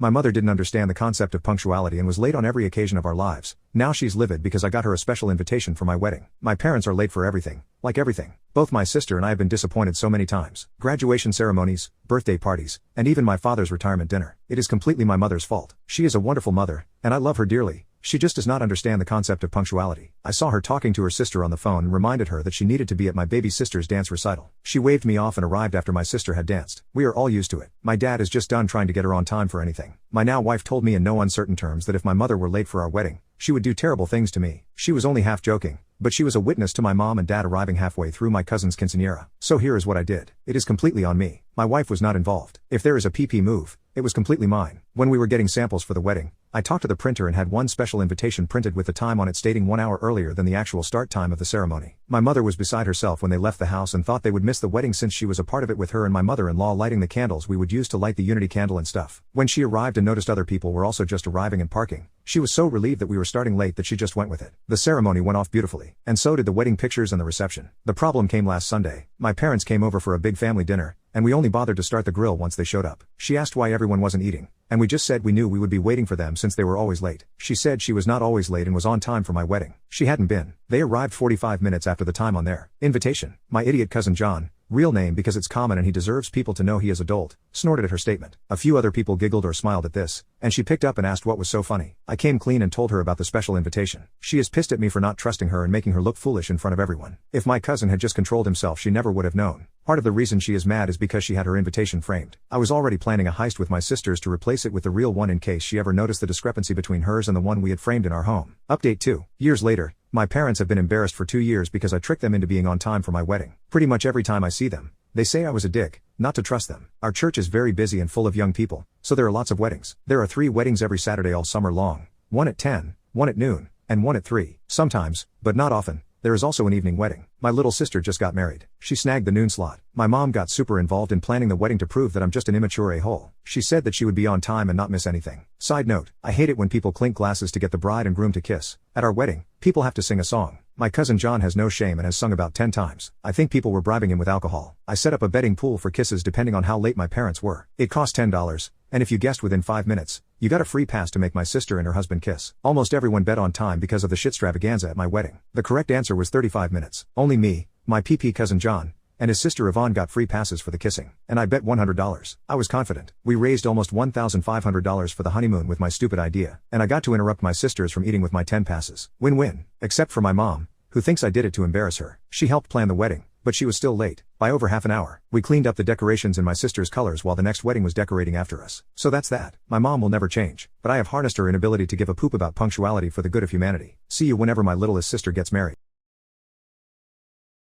My mother didn't understand the concept of punctuality and was late on every occasion of our lives. Now she's livid because I got her a special invitation for my wedding. My parents are late for everything. Like everything. Both my sister and I have been disappointed so many times. Graduation ceremonies, birthday parties, and even my father's retirement dinner. It is completely my mother's fault. She is a wonderful mother, and I love her dearly. She just does not understand the concept of punctuality. I saw her talking to her sister on the phone and reminded her that she needed to be at my baby sister's dance recital. She waved me off and arrived after my sister had danced. We are all used to it. My dad is just done trying to get her on time for anything. My now wife told me in no uncertain terms that if my mother were late for our wedding, she would do terrible things to me. She was only half joking, but she was a witness to my mom and dad arriving halfway through my cousin's quinceañera. So here is what I did. It is completely on me. My wife was not involved. If there is a PP move, it was completely mine. When we were getting samples for the wedding, I talked to the printer and had one special invitation printed with the time on it stating 1 hour earlier than the actual start time of the ceremony. My mother was beside herself when they left the house and thought they would miss the wedding since she was a part of it with her and my mother-in-law lighting the candles we would use to light the unity candle and stuff. When she arrived and noticed other people were also just arriving and parking, she was so relieved that we were starting late that she just went with it. The ceremony went off beautifully, and so did the wedding pictures and the reception. The problem came last Sunday. My parents came over for a big family dinner, and we only bothered to start the grill once they showed up. She asked why everyone wasn't eating, and we just said we knew we would be waiting for them since they were always late. She said she was not always late and was on time for my wedding. She hadn't been. They arrived 45 minutes after the time on their invitation. My idiot cousin John, real name because it's common and he deserves people to know he is adult, snorted at her statement. A few other people giggled or smiled at this, and she picked up and asked what was so funny. I came clean and told her about the special invitation. She is pissed at me for not trusting her and making her look foolish in front of everyone. If my cousin had just controlled himself, she never would have known. Part of the reason she is mad is because she had her invitation framed. I was already planning a heist with my sisters to replace it with the real one in case she ever noticed the discrepancy between hers and the one we had framed in our home. Update 2 years later. My parents have been embarrassed for 2 years because I tricked them into being on time for my wedding. Pretty much every time I see them, they say I was a dick, not to trust them. Our church is very busy and full of young people, so there are lots of weddings. There are 3 weddings every Saturday all summer long, one at 10, one at noon, and one at 3. Sometimes, but not often, there is also an evening wedding. My little sister just got married. She snagged the noon slot. My mom got super involved in planning the wedding to prove that I'm just an immature a-hole. She said that she would be on time and not miss anything. Side note, I hate it when people clink glasses to get the bride and groom to kiss. At our wedding, people have to sing a song. My cousin John has no shame and has sung about 10 times. I think people were bribing him with alcohol. I set up a betting pool for kisses depending on how late my parents were. It cost $10, and if you guessed within 5 minutes, you got a free pass to make my sister and her husband kiss. Almost everyone bet on time because of the shitstravaganza at my wedding. The correct answer was 35 minutes. Only me, my PP cousin John, and his sister Yvonne got free passes for the kissing. And I bet $100. I was confident. We raised almost $1,500 for the honeymoon with my stupid idea, and I got to interrupt my sisters from eating with my 10 passes. Win-win. Except for my mom, who thinks I did it to embarrass her. She helped plan the wedding, but she was still late, by over half an hour. We cleaned up the decorations in my sister's colors while the next wedding was decorating after us. So that's that. My mom will never change, but I have harnessed her inability to give a poop about punctuality for the good of humanity. See you whenever my littlest sister gets married.